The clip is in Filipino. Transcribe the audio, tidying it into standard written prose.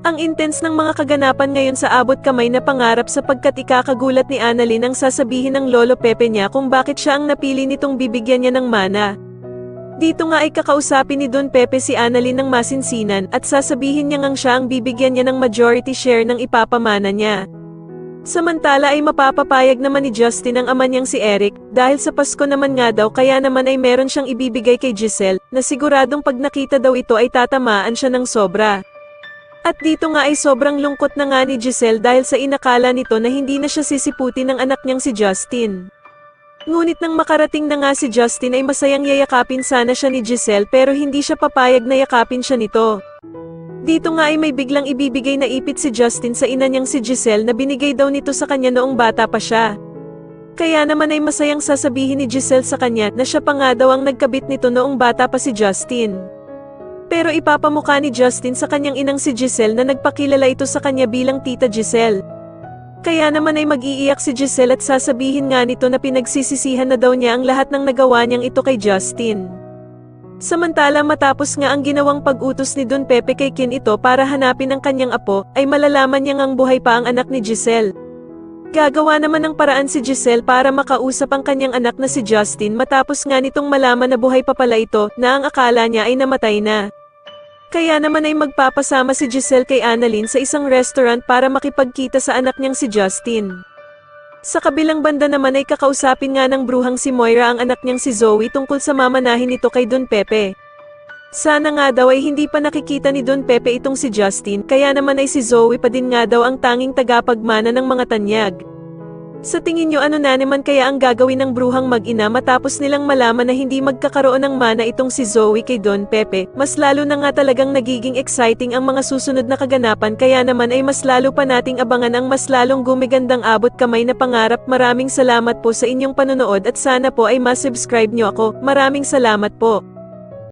Ang intense ng mga kaganapan ngayon sa abot kamay na pangarap sapagkat ikakagulat ni Annalyn ang sasabihin ng lolo Pepe niya kung bakit siya ang napili nitong bibigyan niya ng mana. Dito nga ay kakausapin ni Don Pepe si Annalyn ng masinsinan at sasabihin niya ngang siya ang bibigyan niya ng majority share ng ipapamana niya. Samantala ay mapapapayag naman ni Justin ang ama niyang si Eric, dahil sa Pasko naman nga daw kaya naman ay meron siyang ibibigay kay Giselle, na siguradong pag nakita daw ito ay tatamaan siya ng sobra. At dito nga ay sobrang lungkot na nga ni Giselle dahil sa inakala nito na hindi na siya sisiputin ng anak niyang si Justin. Ngunit nang makarating na nga si Justin ay masayang yayakapin sana siya ni Giselle pero hindi siya papayag na yakapin siya nito. Dito nga ay may biglang ibibigay na ipit si Justin sa ina niyang si Giselle na binigay daw nito sa kanya noong bata pa siya. Kaya naman ay masayang sasabihin ni Giselle sa kanya na siya pa nga daw ang nagkabit nito noong bata pa si Justin. Pero ipapamukha ni Justin sa kanyang inang si Giselle na nagpakilala ito sa kanya bilang Tita Giselle. Kaya naman ay mag-iiyak si Giselle at sasabihin nga nito na pinagsisisihan na daw niya ang lahat ng nagawa niyang ito kay Justin. Samantala matapos nga ang ginawang pag-utos ni Don Pepe kay Kin ito para hanapin ang kanyang apo, ay malalaman niya ngang buhay pa ang anak ni Giselle. Gagawa naman ng paraan si Giselle para makausap ang kanyang anak na si Justin matapos nga nitong malaman na buhay pa pala ito na ang akala niya ay namatay na. Kaya naman ay magpapasama si Giselle kay Annalyn sa isang restaurant para makipagkita sa anak niyang si Justin. Sa kabilang banda naman ay kakausapin nga ng bruhang si Moira ang anak niyang si Zoe tungkol sa mamanahin nito kay Don Pepe. Sana nga daw ay hindi pa nakikita ni Don Pepe itong si Justin kaya naman ay si Zoe pa din nga daw ang tanging tagapagmana ng mga tanyag. Sa tingin nyo ano na naman kaya ang gagawin ng bruhang mag-ina matapos nilang malaman na hindi magkakaroon ng mana itong si Zoe kay Don Pepe? Mas lalo na nga talagang nagiging exciting ang mga susunod na kaganapan kaya naman ay mas lalo pa nating abangan ang mas lalong gumigandang abot kamay na pangarap. Maraming salamat po sa inyong panonood at sana po ay ma-subscribe nyo ako. Maraming salamat po.